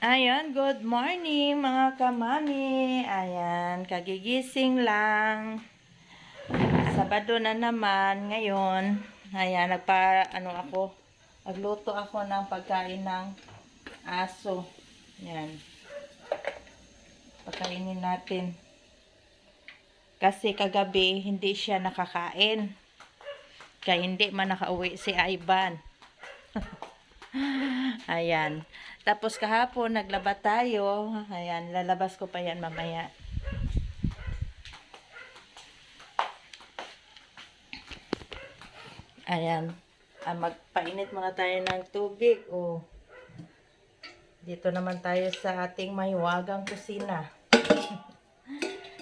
Ayan, good morning mga kamami. Ayan, kagigising lang. Sabado na naman ngayon. Ayan, nagluto ako ng pagkain ng aso. Ayan. Pagkainin natin. Kasi kagabi hindi siya nakakain. Kaya hindi man nakauwi si Ivan. Ayan. Tapos kahapon naglaba tayo. Ayan, lalabas ko pa yan mamaya. Ayan. Magpainit muna tayo ng tubig. Dito naman tayo sa ating mahiwagang kusina.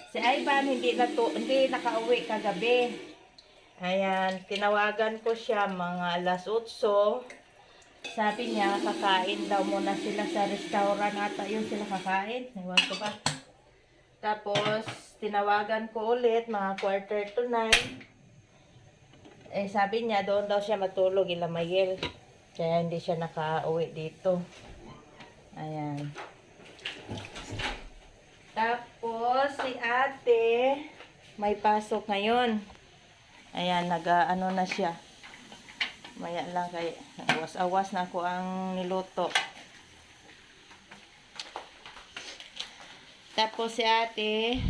Si Ivan hindi nakauwi kagabi. Ayan, tinawagan ko siya mga alas 8. Sabi niya, kakain daw muna sila sa restaurant ata. Yun sila kakain. Ewan ko ba. Tapos, tinawagan ko ulit, mga 8:45. Sabi niya, doon daw siya matulog, Ilamayel. Kaya hindi siya nakauwi dito. Ayan. Tapos, si ate, may pasok ngayon. Ayan, nag-ano na siya. Maya lang kay awas-awas na ako ang niluto. Tapos si ate,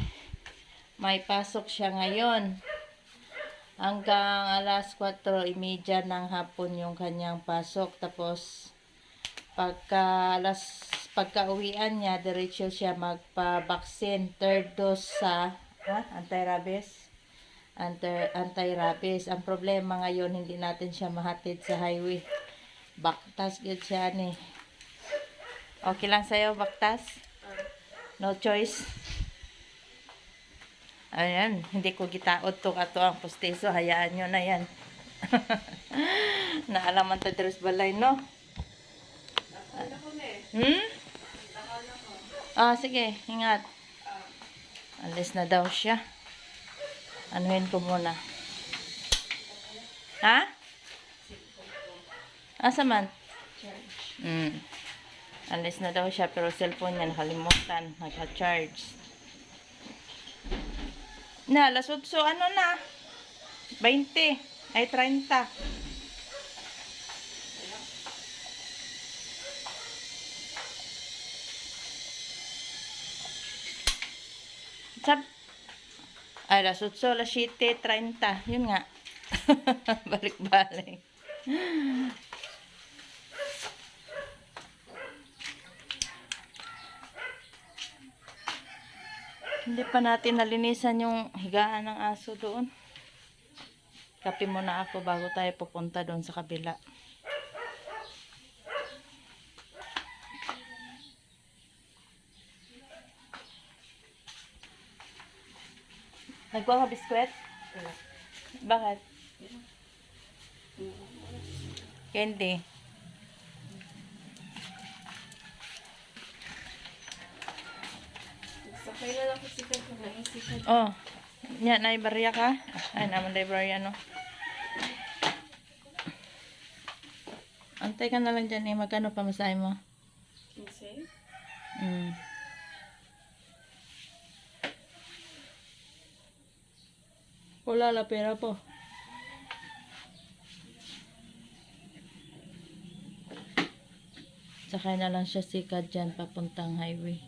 may pasok siya ngayon. Hanggang alas 4:30 ng hapon yung kanyang pasok. Tapos pagka-uwian niya, diretso siya magpa-vaccine. 3rd dose sa anti-rabies. Ang problema ngayon, hindi natin siya mahatid sa highway. Baktas good siya ni. Okay lang sa'yo, baktas? No choice. Ayan, hindi ko gitaod to kato ang postiso. Hayaan nyo na yan. Naalaman ta deres balay, no? Sige, ingat. Alis na daw siya. Anuhin ko muna. Ha? Asa man? Alis na daw siya pero cellphone niya nakalimutan. Naka-charge. Alas 8, ano na? 20. Ay, 30. Ay, alas 8, alas 7:30. Yun nga. Balik-balik. Hindi pa natin nalinisan yung higaan ng aso doon. Kape muna ako bago tayo pupunta doon sa kabila. Nagkuha ka biskwit? Bakit? Candy. Sakay na lang ko sikat ko na isikat. Yan, naibarya ka? Ay, naman naibarya, no? Antay ka na lang dyan, magkano pa masahe mo? 15? Wala la pera po. Sakay na lang siya sikad dyan papuntang highway.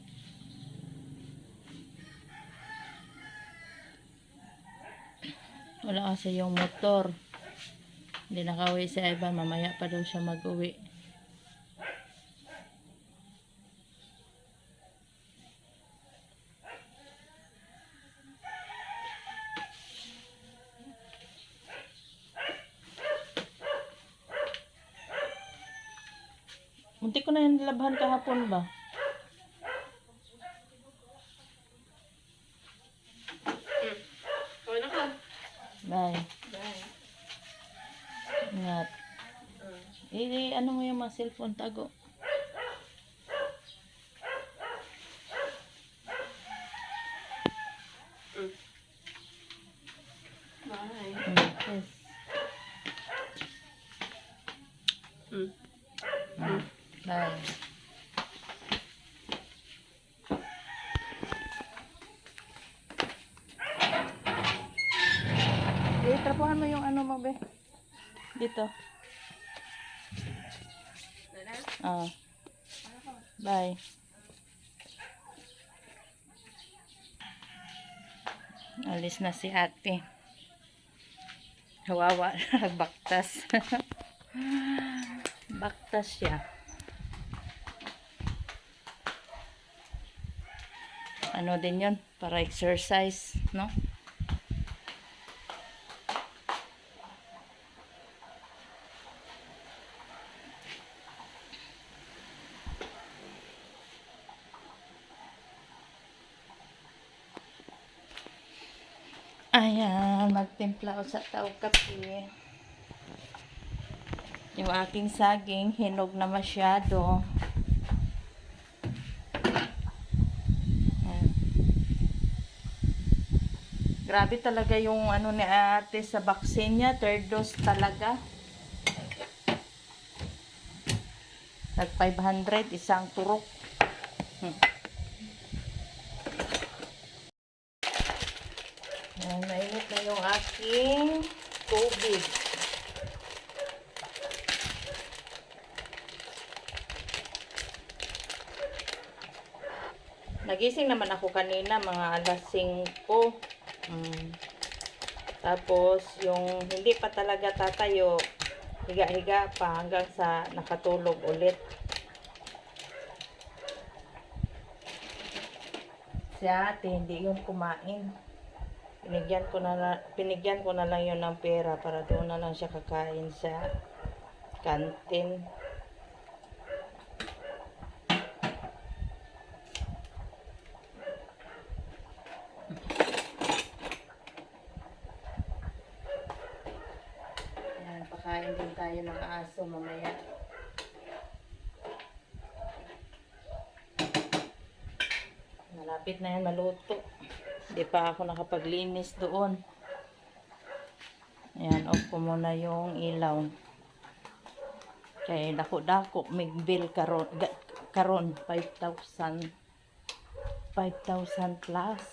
Wala kasi yung motor. Hindi nakauwi si Ivan. Mamaya pa daw siya mag-uwi. Munti ko na yung nilabhan kahapon ba? Okay na ka. Bye. Bye. Ingat. Ano mo yung mga cellphone tago? Bye. Yes. Bye. Dito. Nana? Ah, Ano ko? bye. Alis na si ate. Kawawa. Baktas. Baktas siya. Ano din yun? Para exercise, no? Ayan, magtimpla ako sa tao kape. Yung aking saging, hinog na masyado. Ayan. Grabe talaga yung ano ni ate sa vaccine niya. Third dose talaga. Tag 500, isang turok. Ayan, mainit na yung aking tubig. Nagising naman ako kanina, mga alas 5. Tapos, yung hindi pa talaga tatayo, higa-higa pa hanggang sa nakatulog ulit. Si ate, hindi yun kumain. Pinigyan ko na lang yun ng pera para doon na lang siya kakain sa kantin. Ayan, pakain din tayo ng aso mamaya. Malapit na yan maluto. Hindi pa ako nakapaglinis doon. Ayan, off ko muna yung ilaw. Kaya dako-dako, may bill karon 5,000 plus.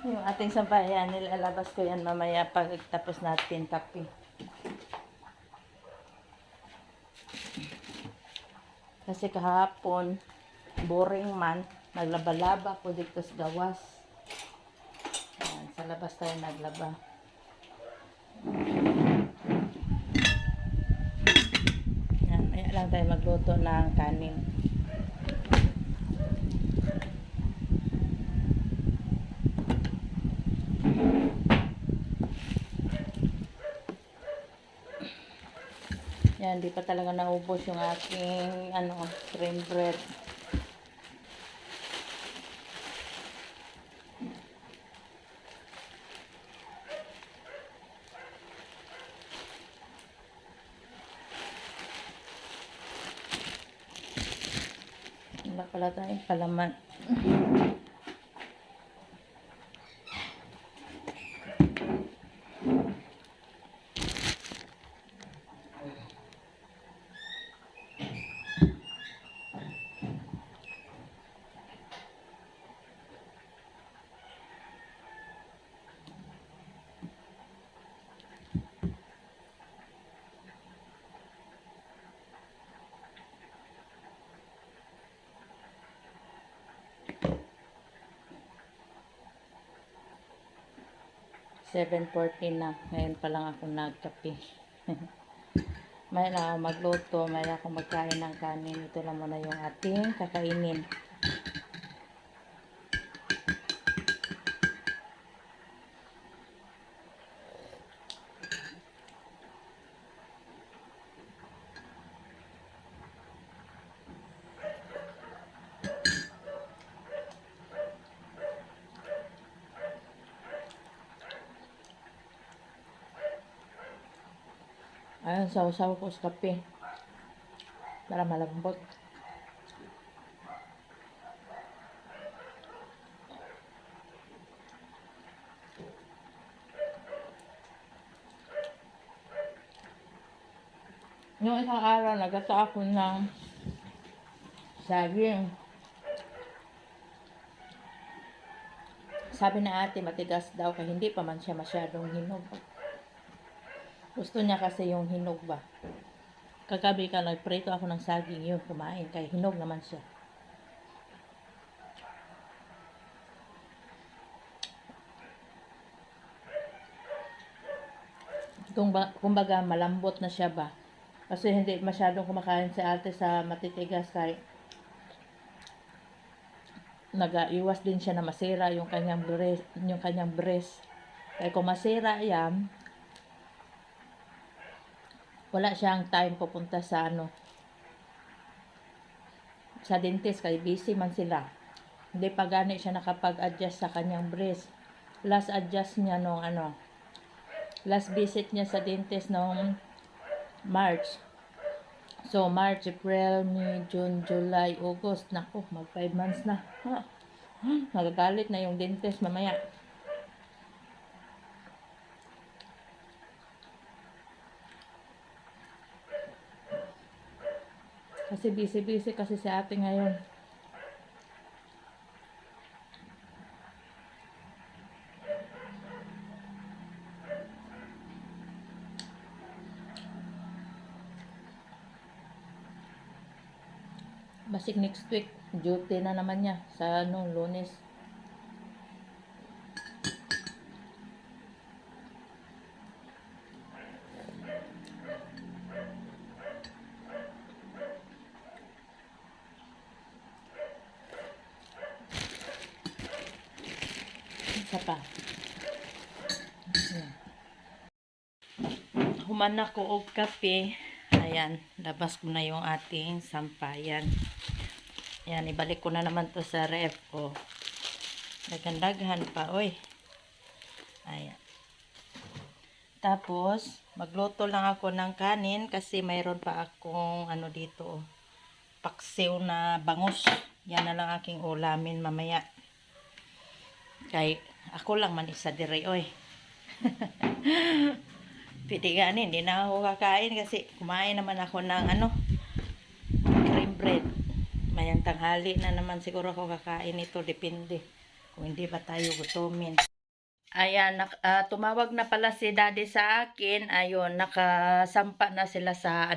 Yung ating sabayan, nilalabas ko yan mamaya pag tapos natin kape. Kasi kahapon, boring man, naglaba-laba ko dito sa gawas. Ayan, sa labas tayo naglaba. Ayan, maya lang tayo magluto ng kanin. Yan, di pa talaga naubos yung aking cream bread. Wala pala tayong palaman. $7:40 na. Ngayon pa lang ako nagkape. May na ako magluto, may na ako magkain ng kanin. Ito lang muna yung ating kakainin. Ayun, sausaw ko sa kape. Para malambot. Yung isang araw, nagata ako ng saging. Sabi na ate, matigas daw, kaya hindi pa man siya masyadong hinog. Gusto niya kasi yung hinog ba. Kagabi ka nagprito ako ng saging yun, kumain. Kaya hinog naman siya. Kumbaga malambot na siya ba. Kasi hindi masyadong kumakain si ate sa matitigas kaya nag-iwas din siya na masira yung kanyang breast. Kaya kung masira yan, wala siyang time pupunta sa sa dentist kay busy man sila. Hindi pa gani siya nakapag-adjust sa kanyang breast. Last adjust niya nung last visit niya sa dentist nung March. So, March, April, May, June, July, August. Naku, mag 5 months na. Nagagalit na yung dentist mamaya. Kasi busy-busy kasi si ate ngayon. Basig next week, duty na naman niya sa Lunes. Isa pa. Ayan. Humanak ko og kape. Ayan, labas ko na yung ating sampayan. Ayan, ibalik ko na naman to sa ref. Oh. Daghan-daghan pa, oy. Ayan. Tapos, magluto lang ako ng kanin kasi mayroon pa akong dito, paksiw na bangus. Yan na lang aking ulamin mamaya. Kay ako lang man isa dire, oy. Pwede gani, hindi na ako kakain kasi kumain naman ako ng cream bread. Mayang tanghali na naman siguro ako kakain ito, depende. Kung hindi ba tayo gutumin. Ayan, tumawag na pala si daddy sa akin. Ayun, nakasampa na sila sa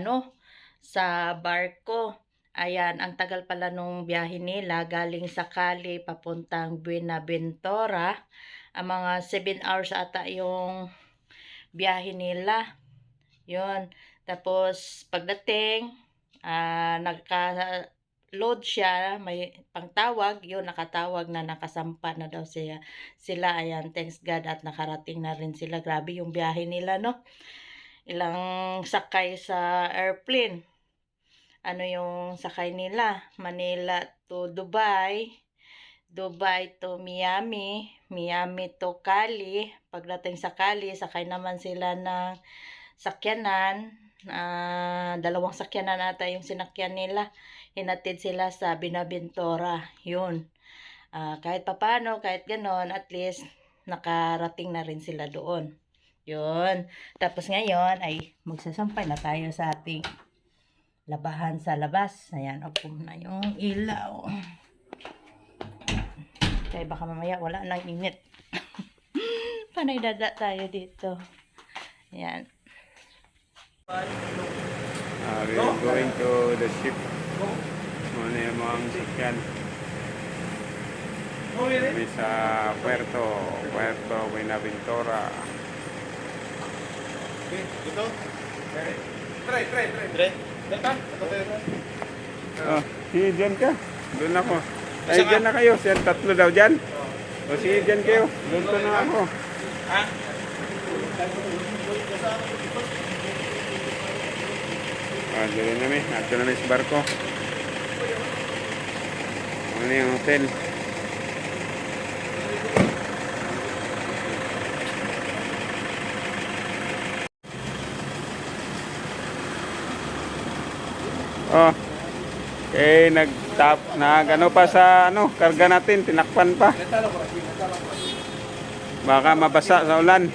sa barko. Ayan, ang tagal pala nung biyahe nila galing sa Cali papuntang Buenaventura. Ang mga 7 hours ata yung biyahe nila. Yun. Tapos pagdating, nagka-load siya, may pangtawag, yun, nakatawag na, nakasampa na daw sila. Ayan, thanks God at nakarating na rin sila. Grabe yung biyahe nila, no? Ilang sakay sa airplane. Yung sakay nila? Manila to Dubai. Dubai to Miami, Miami to Cali. Pagdating sa Cali, sakay naman sila ng sakyanan. Dalawang sakyanan ata yung sinakyan nila. Hinatid sila sa Buenaventura. Yun. Kahit papano, kahit ganon, at least nakarating na rin sila doon. Yun. Tapos ngayon ay magsasampay na tayo sa ating labahan sa labas. Ayan, opo na yung ilaw. Kaya baka mamaya wala nang init. Panay dada tayo dito. Yan. We're going to the ship. Muna yung mga sakyan. Kami sa Puerto Buenaventura. Ito? Tre. Oh, sige dyan ka. Doon ako. Ay, dyan na kayo. Siya, tatlo daw dyan. O sige dyan kayo. Doon na ako. Ha? Dito na namin. Ato na sa barko. Ano yung hotel? Oh. Okay, nagano pa sa karga natin, tinakpan pa. Baka mabasa sa ulan.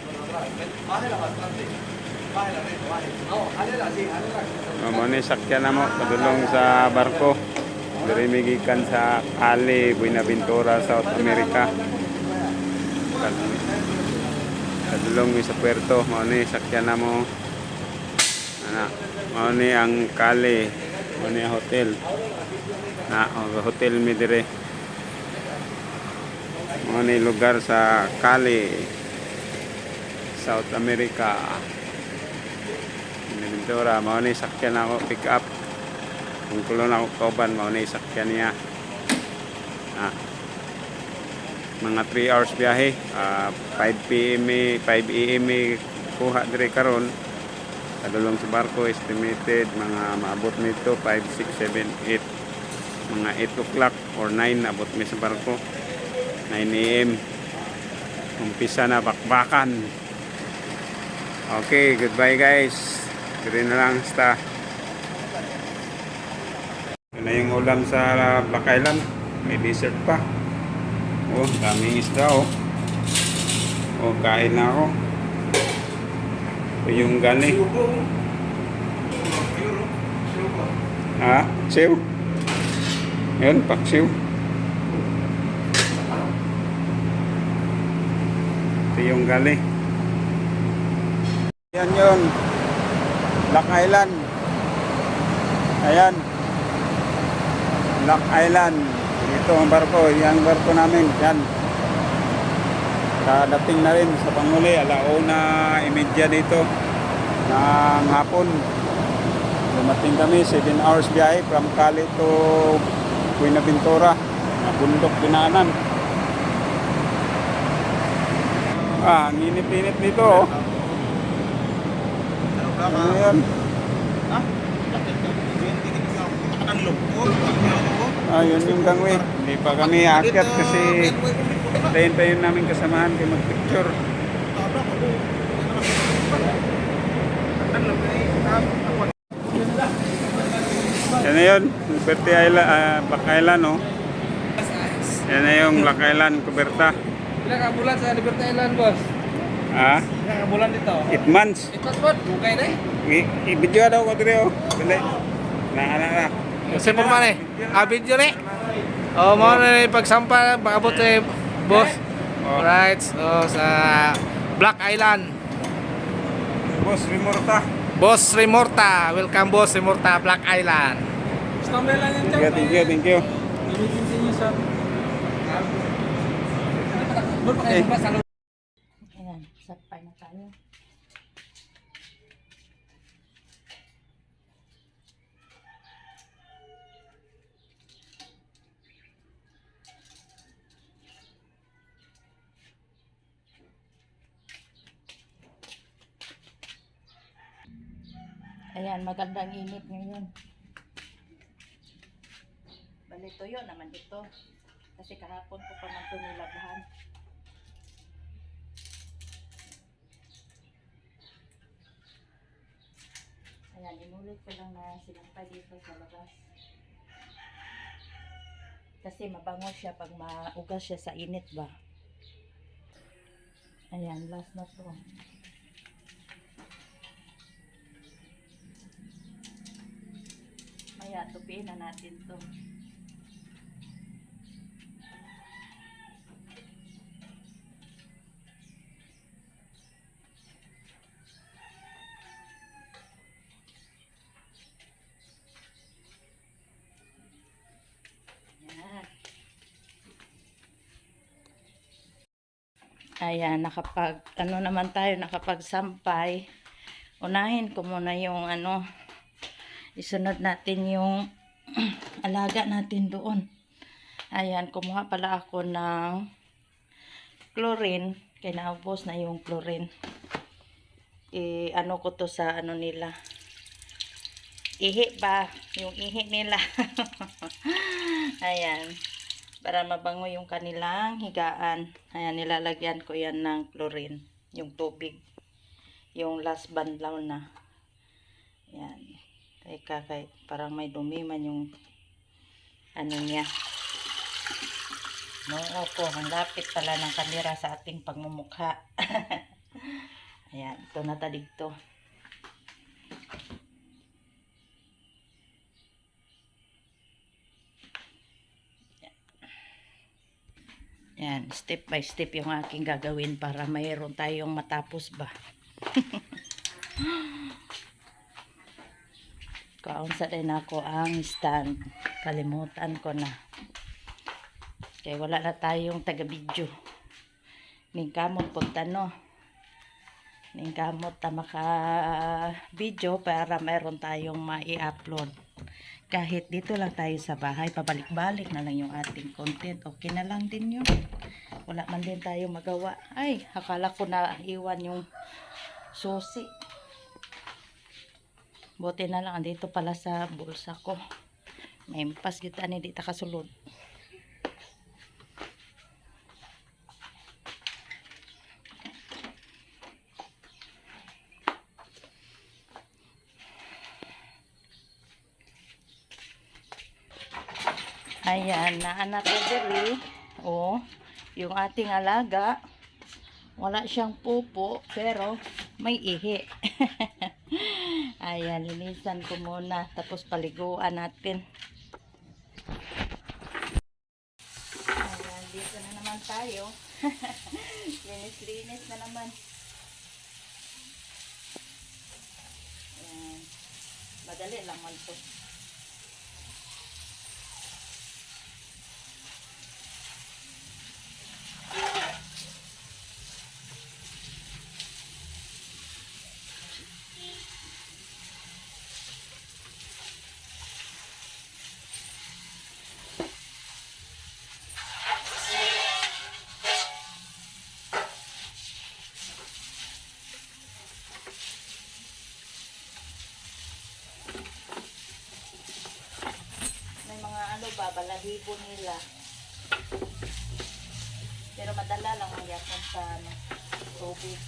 Mamani sakyan na mo, padulong sa barko. Dari migikan sa Cali, Buenaventura, South America. Padulong mi sa Puerto, mamani sakyan na mo. Ana, mao ni ang Kali, mao ni ang hotel. Na hotel mi dire. Mao ni lugar sa Kali, South America. Buenaventura, mao ni sakyan ako pick up. Kung kulon ako kauban, mao ni sakyan niya. Mga 3 hours biyahe, 5 PM, 5 AM kuha dire karon. Kadulong sa barko estimated mga maabot nito 5, 6, 7, 8, mga 8 o'clock or 9 abot mi sa barko. 9 AM umpisa na bakbakan. Okay, goodbye guys. Dire na lang sta. Ito na yung ulam sa Black Island. May dessert pa. Oh, daming isda oh. Oh, kain na ako. Ito yung gani. Ha? Siw? Yan, paksiw. Ito yung gali. Yan yun. Black Island. Ayan. Black Island. Ito ang barko. Yung barko namin. Yan. Dating na rin sa Panguli. 1:30 dito. Ng hapon. Dumating kami. 7 hours biyahe from Cali to Buenaventura. Bundok dinaanan. Ang init-init dito oh. Ano yan? Yun yung gangway. Hindi pa kami aakyat kasi tayin namin kasamahan kayo mag-picture. Yan na yun. Liberty Island, Black Island oh. Yan na yung Black Island, Kuberta. Ilang ka bulan sa Liberty Island, boss? Ha? Ilang ka bulan dito? 8 months. Ito, spot. Bukay na eh. I-video daw ko dito. Dali. Na. Kasi po man eh. Video na eh. Oh, mo na yung pagsampa. Bakabot eh, boss. Alright. So, sa Black Island. Boss Remorta. Boss Remorta. Welcome, Boss Remorta, Black Island. Thank you. Ayan, sapay na tayo. Ayan, magandang init ngayon. Bali, tuyo naman ito. Kasi kahapon ko pa man ito nilabhan. Ayan, inulit ko lang na sinampay dito sa labas. Kasi mabango siya pag maugas siya sa init ba. Ayan, last na to. Maya, tupiin na natin to. Ayan, nakapagsampay. Unahin ko muna yung isunod natin yung alaga natin doon. Ayan, kumuha pala ako ng chlorine. Kaya naubos na yung chlorine. Ko to sa nila. Ihi ba? Yung ihi nila. Ayan. Para mabango yung kanilang higaan. Ayan, nilalagyan ko yan ng chlorine. Yung tubig. Yung last banlaw na. Ayan. Teka, parang may dumi man yung niya. No, opo, ang lapit pala ng kamera sa ating pagmumukha. Ayan, ito na tadigto. Yan, step by step yung aking gagawin para mayroon tayong matapos ba. Kaon sa din ako ang stand. Kalimutan ko na. Kaya wala na tayong taga-video. Ning kamot punta no. Ning kamot ta maka-video para mayroon tayong mai-upload. Kahit dito lang tayo sa bahay, pabalik-balik na lang yung ating content. Okay na lang din yun. Wala man din tayo magawa. Ay, akala ko na iwan yung susi. Buti na lang, andito pala sa bulsa ko. May pas kita ni di ta kasulod. Ayan, naanak ko diri. Oh, yung ating alaga. Wala siyang pupo, pero may ihi. Ayan, linisan ko muna. Tapos paliguan natin. Ayan, dito na naman tayo. Linis-linis na naman. Ayan. Madali lang man to. May mga ano ba, balahibo nila. Pero madala lang ang yapon sa ano, tubig.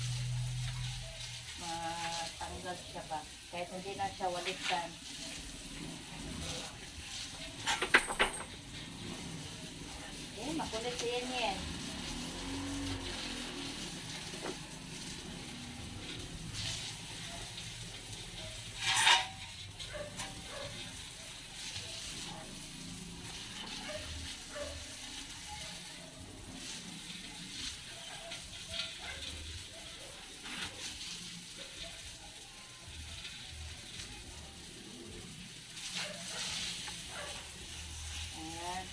Matanggal siya ba. Kahit hindi na siya walikan. Eh, makulit siya yan. Ayan.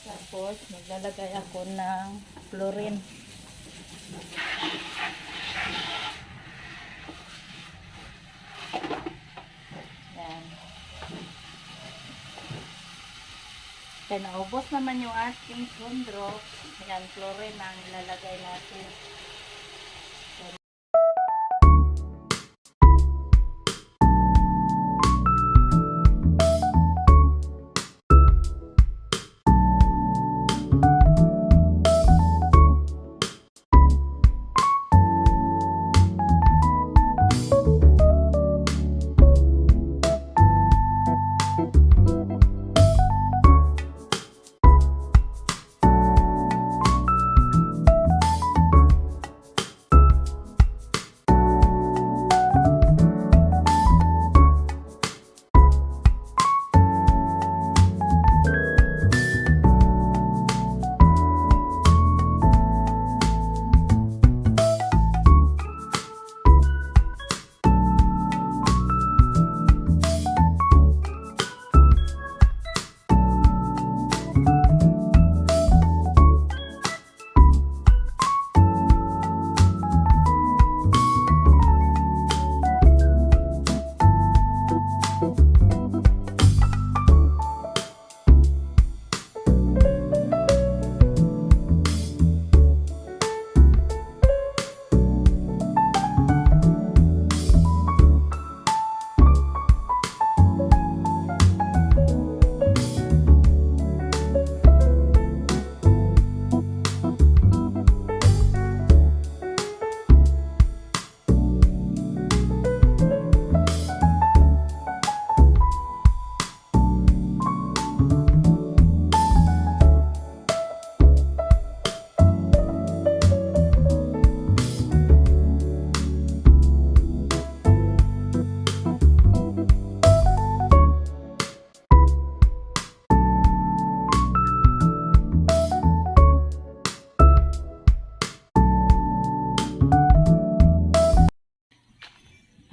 Tapos, maglalagay ako ng chlorine. Yan. Kaya naubos naman yung ating sundro. Yan, chlorine ang ilalagay natin.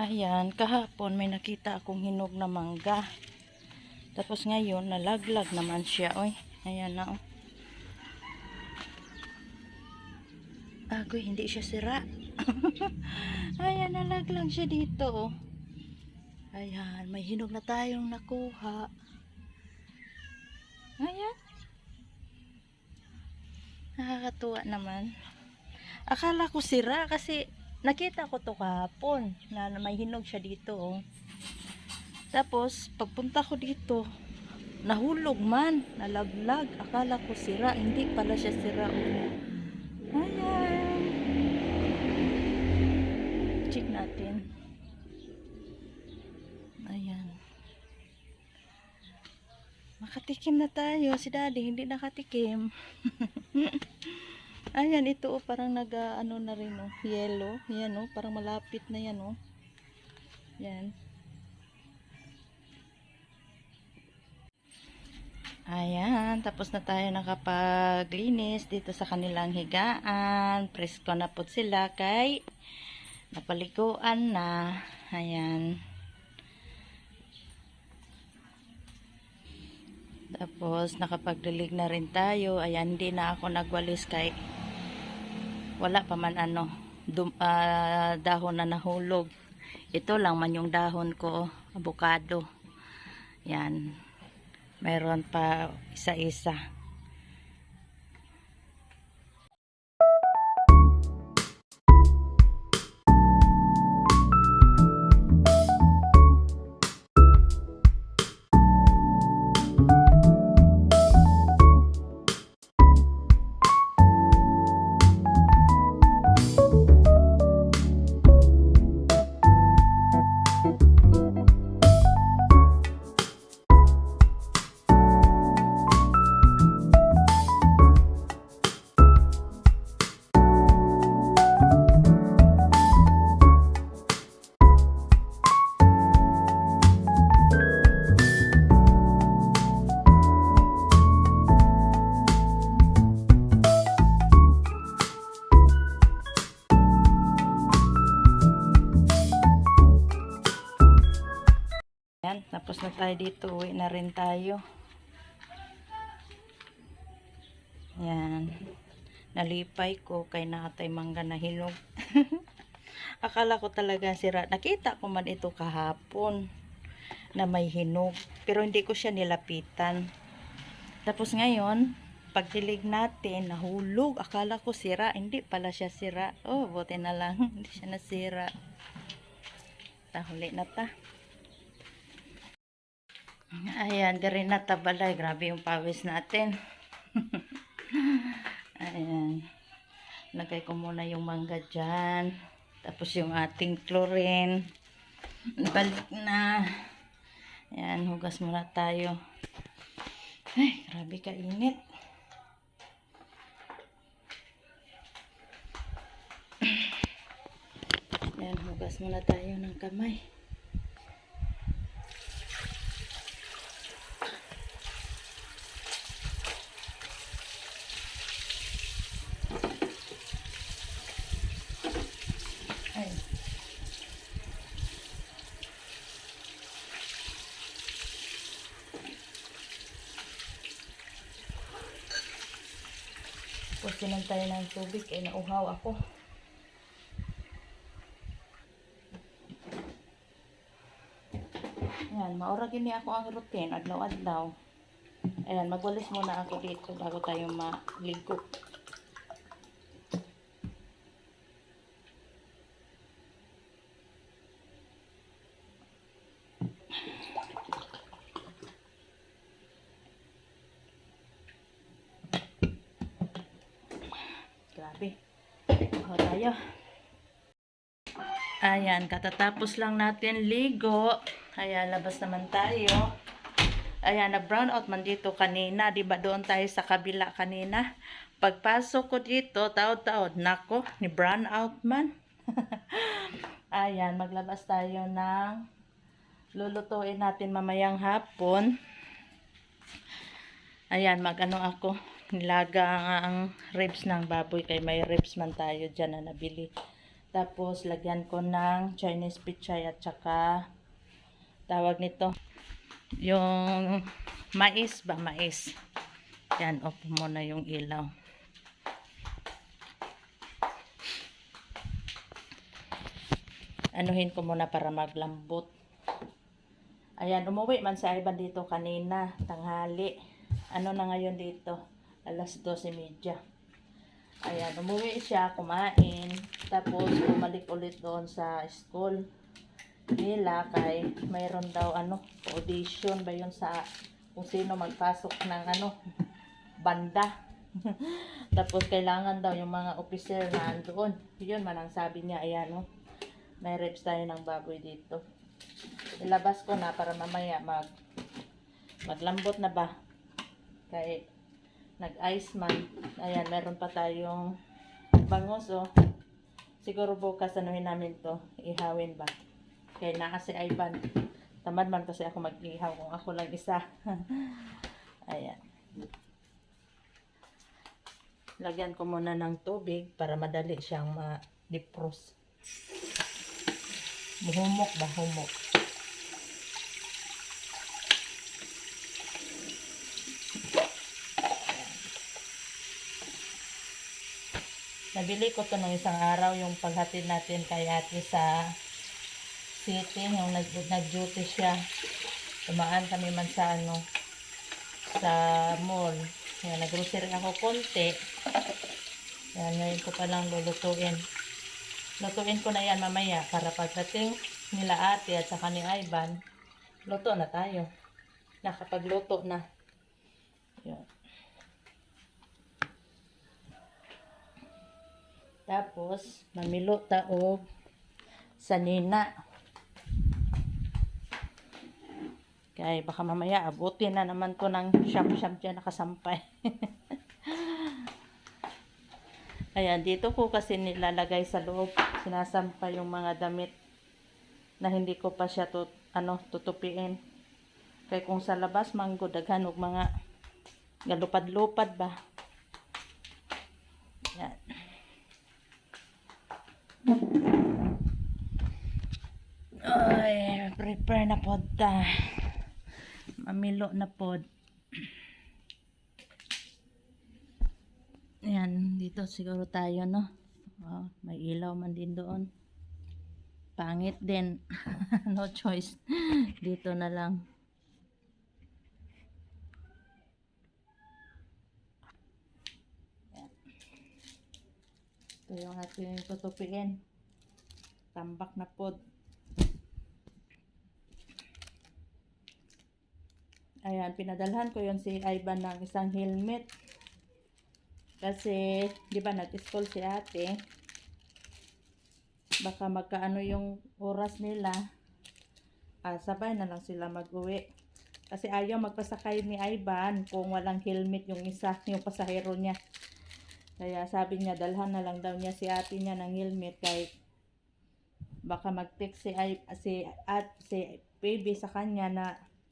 Ayan, kahapon may nakita akong hinog na mangga. Tapos ngayon, nalaglag naman siya. Oy, ayan na. Oh. Agoy, hindi siya sira. Ayan, nalaglag siya dito. Oh. Ayan, may hinog na tayong nakuha. Ayan. Nakakatuwa naman. Akala ko sira kasi nakita ko to kahapon na may hinog siya dito. Oh. Tapos, pagpunta ko dito, nahulog man, nalaglag. Akala ko sira, hindi pala siya sira. Oh. Ayan. Check natin. Ayan. Makatikim na tayo. Si Daddy hindi nakatikim. Ayan, ito oh, parang ano na rin oh, yellow. Yan oh, parang malapit na yan oh. Yan. Ayan, tapos na tayo nakapaglinis dito sa kanilang higaan. Presko na po sila kay napaliguan na. Ayan. Tapos nakapagdilig na rin tayo. Ayan, hindi na ako nagwalis kay wala pa man ano dahon na nahulog. Ito lang man yung dahon ko, avocado. Yan. Mayroon pa isa-isa. Yan, tapos na tayo dito. Uwi na rin tayo. Yan. Nalipay ko kay nakatay mangga na hinog. Akala ko talaga sira. Nakita ko man ito kahapon na may hinog. Pero hindi ko siya nilapitan. Tapos ngayon, pagdilig natin, nahulog. Akala ko sira. Hindi pala siya sira. Oh, buti na lang. Hindi siya nasira. Tahuli na ta. Ayan, di rin natabalay. Grabe yung pawis natin. Ayan. Lagay ko muna yung mangga dyan. Tapos yung ating chlorine. Balik na. Ayan, hugas muna tayo. Ay, grabe kainit. Ayan, hugas muna tayo ng kamay. Pusinan tayo ng tubig kaya nauhaw ako. Ayan, maura gini ako ang routine adlaw-adlaw. Ayan, magwalis muna ako dito bago tayo maligo. Grabe. Buhaw tayo. Ayan, katatapos lang natin ligo. Ayan, labas naman tayo. Ayan, na-brown out man dito kanina. Diba doon tayo sa kabila kanina? Pagpasok ko dito, taod-taod. Nako, ni brown out man. Ayan, maglabas tayo ng lulutuin natin mamayang hapon. Ayan, mag-ano ako. Nilaga ang ribs ng baboy. Kaya may ribs man tayo dyan na nabili. Tapos, lagyan ko ng Chinese pichay at saka, tawag nito, yung mais ba? Mais. Yan, off muna yung ilaw. Anuhin ko muna para maglambot. Ayan, umuwi man sa Ivan dito kanina, tanghali. Ano na ngayon dito? Alas 12:30. Ayan, umuwi siya, kumain. Tapos, bumalik ulit doon sa school nila kay mayroon daw audition ba yun sa kung sino magpasok ng banda. Tapos, kailangan daw yung mga officer na andoon. Yun man ang sabi niya, ayan may reps tayo ng baboy dito. Ilabas ko na para mamaya maglambot na ba. Kaya nag-ice man. Ayan, meron pa tayong bangus Siguro bukas anuhin namin to. Ihawin ba. Kaya na kasi Ivan. Tamad man kasi ako mag-ihaw kung ako lang isa. Ayan. Lagyan ko muna ng tubig para madali siyang ma-defrost. Humok ba? Humok. Nabili ko to ng isang araw yung paghatid natin kay ate sa city, yung nag-duty siya. Tumaan kami man sa sa mall. Yan, nag-grocery ako konti. Yan, ngayon ko palang lulutuin. Lutuin ko na yan mamaya para pagdating nila ate at saka ni Ivan, luto na tayo. Nakapagluto na. Yan. Tapos, mamilo taog sanina. Kaya baka mamaya abutin na naman to ng siyam-siyam dyan nakasampay. Ayan, dito ko kasi nilalagay sa loob. Sinasampay yung mga damit na hindi ko pa siya tutupiin. Kaya kung sa labas, manggo, daghan og mga galupad-lupad ba. Ayan. Ay, prepare na pod ta. Mamilo na pod. Ayan, dito siguro tayo, may ilaw man din doon. Pangit din. No choice. Dito na lang. Ayan. Ito yung ating tutupiin. Tambak na pod. Ayan, pinadalhan ko yon si Ivan ng isang helmet. Kasi, di ba, nag-school si ate. Baka magkaano yung oras nila. Sabay na lang sila mag-uwi. Kasi ayaw magpasakay ni Ivan kung walang helmet yung isa, yung pasahero niya. Kaya sabi niya, dalhan na lang daw niya si ate niya ng helmet kahit baka mag-text si baby sa kanya na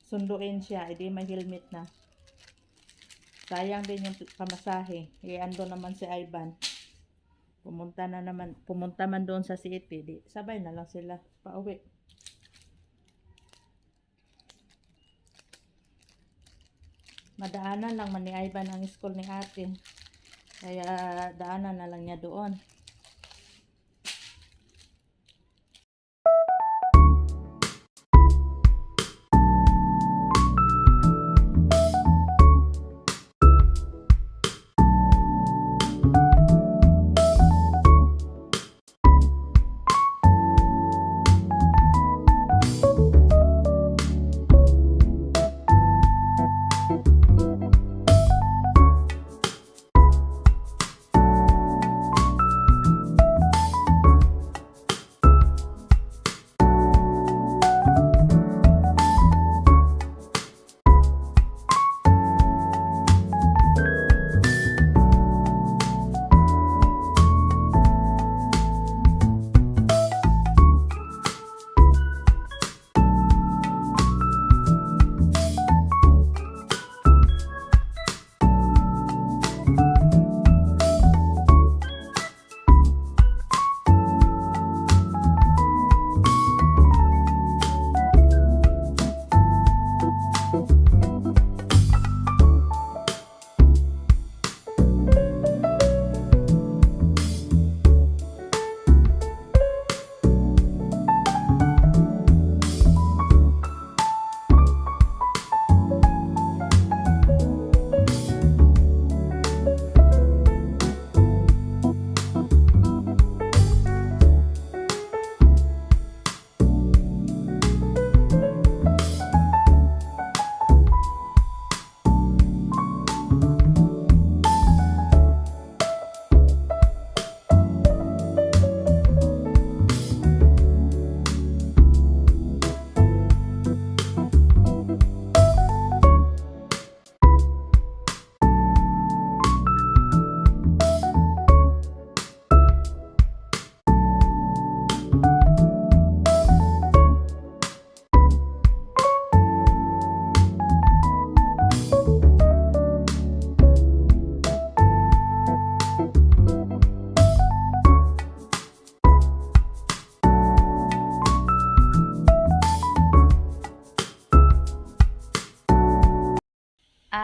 sunduin siya, edi may helmet na. Sayang din yung pamasahe. Ando naman si Ivan. Pumunta man doon sa city. Di, sabay na lang sila pauwi. Madaanan lang man ni Ivan ang school ni ate. Kaya daanan na lang niya doon.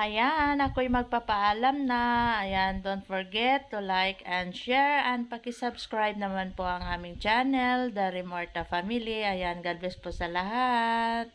ayan, ako'y magpapaalam na. Ayan, don't forget to like and share and pakisubscribe naman po ang aming channel, The Remorta Family. Ayan, God bless po sa lahat.